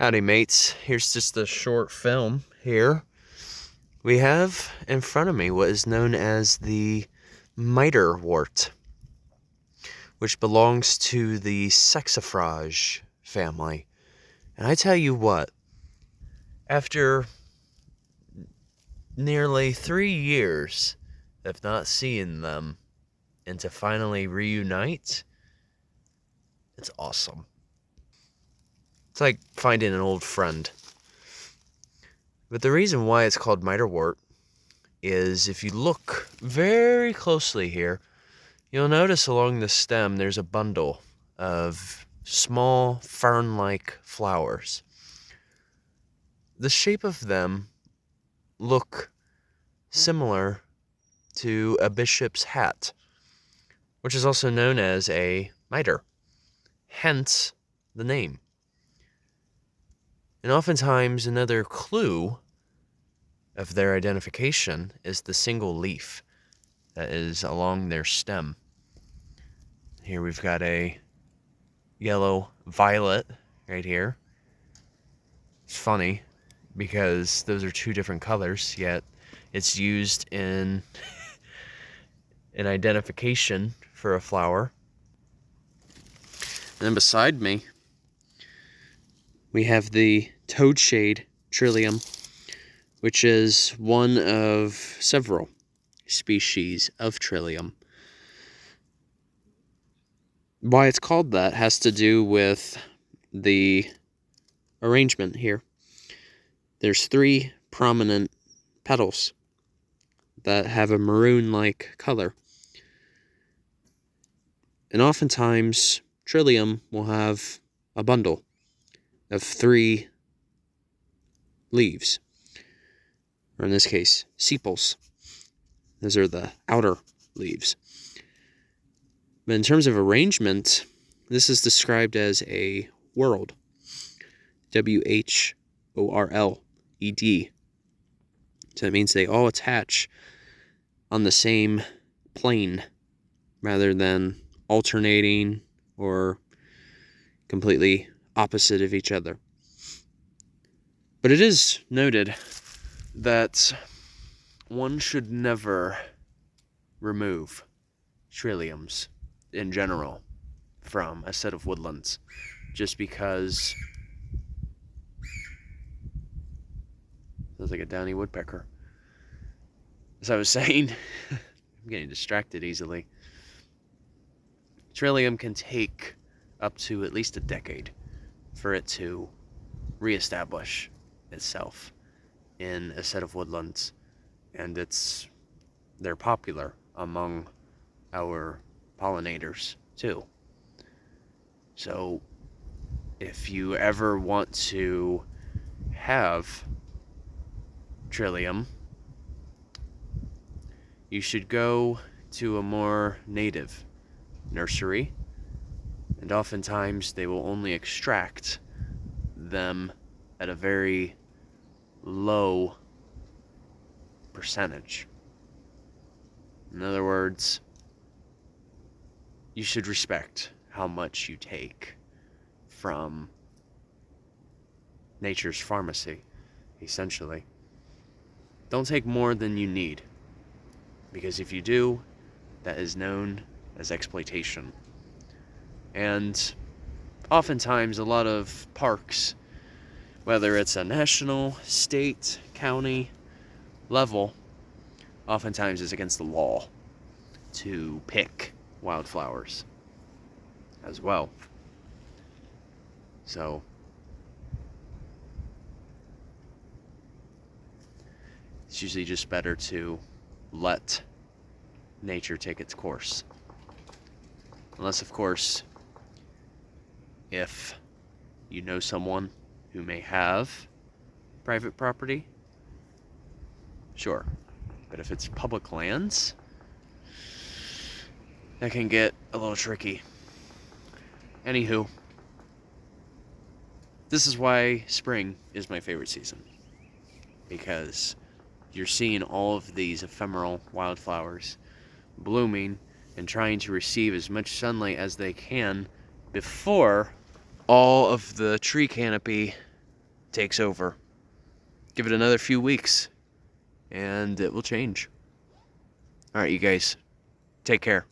Howdy mates, here's just a short film here. We have in front of me what is known as the Miterwort, which belongs to the saxifrage family. And I tell you what, after nearly 3 years of not seeing them and to finally reunite, it's awesome. It's like finding an old friend. But the reason why it's called Miterwort is if you look very closely here, you'll notice along the stem there's a bundle of small fern-like flowers. The shape of them look similar to a bishop's hat, which is also known as a mitre, hence the name. And oftentimes another clue of their identification is the single leaf that is along their stem. Here we've got a yellow violet right here. It's funny because those are two different colors, yet it's used in an identification for a flower. And then beside me, we have the Toadshade Trillium, which is one of several species of Trillium. Why it's called that has to do with the arrangement here. There's 3 prominent petals that have a maroon-like color. And oftentimes, Trillium will have a bundle of 3 leaves, or in this case, sepals. Those are the outer leaves. But in terms of arrangement, this is described as a whorled. W-H-O-R-L-E-D. So that means they all attach on the same plane rather than alternating or completely opposite of each other. But it is noted that one should never remove trilliums in general from a set of woodlands, just because sounds like a downy woodpecker. As I was saying, I'm getting distracted easily. Trillium can take up to at least a decade for it to reestablish itself in a set of woodlands, and they're popular among our pollinators too. So if you ever want to have Trillium, you should go to a more native nursery, and oftentimes they will only extract them at a very low percentage. In other words, you should respect how much you take from nature's pharmacy, essentially. Don't take more than you need, because if you do, that is known as exploitation. And oftentimes a lot of parks, whether it's a national, state, county level, oftentimes is against the law to pick wildflowers as well. So it's usually just better to let nature take its course. Unless, of course, if you know someone who may have private property, sure. But if it's public lands, that can get a little tricky. Anywho, this is why spring is my favorite season, because you're seeing all of these ephemeral wildflowers blooming and trying to receive as much sunlight as they can before all of the tree canopy takes over. Give it another few weeks, and it will change. All right, you guys, take care.